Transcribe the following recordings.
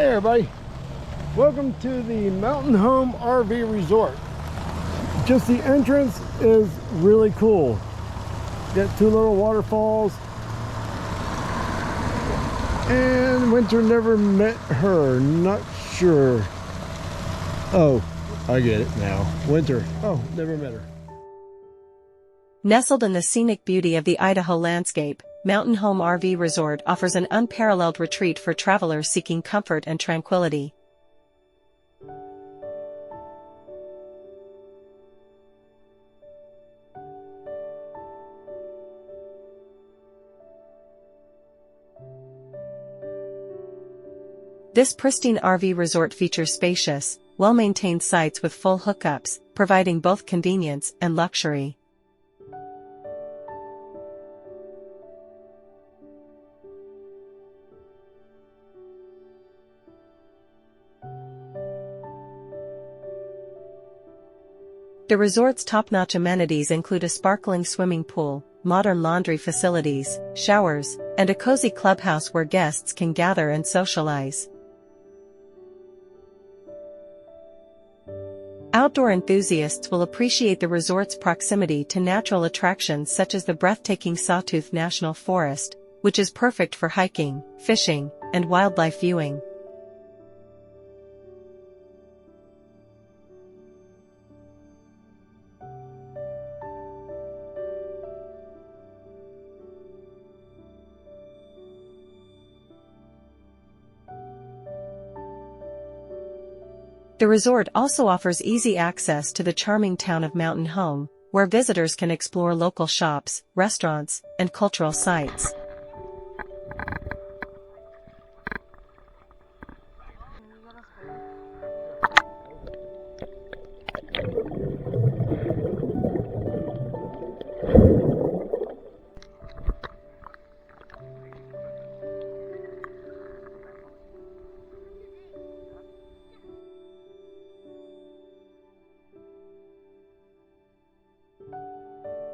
Hey everybody, welcome to the Mountain Home RV Resort. Just the entrance is really cool. Got two little waterfalls. And Winter never met her, not sure. Oh, I get it now. Winter, oh, never met her. Nestled in the scenic beauty of the Idaho landscape, Mountain Home RV Resort offers an unparalleled retreat for travelers seeking comfort and tranquility. This pristine RV resort features spacious, well-maintained sites with full hookups, providing both convenience and luxury. The resort's top-notch amenities include a sparkling swimming pool, modern laundry facilities, showers, and a cozy clubhouse where guests can gather and socialize. Outdoor enthusiasts will appreciate the resort's proximity to natural attractions such as the breathtaking Sawtooth National Forest, which is perfect for hiking, fishing, and wildlife viewing. The resort also offers easy access to the charming town of Mountain Home, where visitors can explore local shops, restaurants, and cultural sites.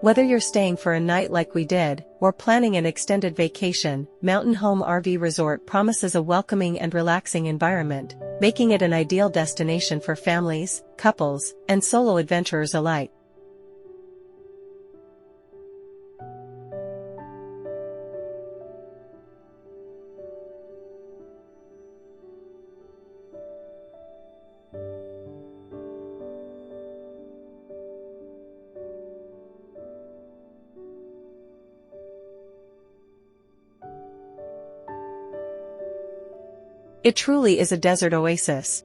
Whether you're staying for a night like we did, or planning an extended vacation, Mountain Home RV Resort promises a welcoming and relaxing environment, making it an ideal destination for families, couples, and solo adventurers alike. It truly is a desert oasis.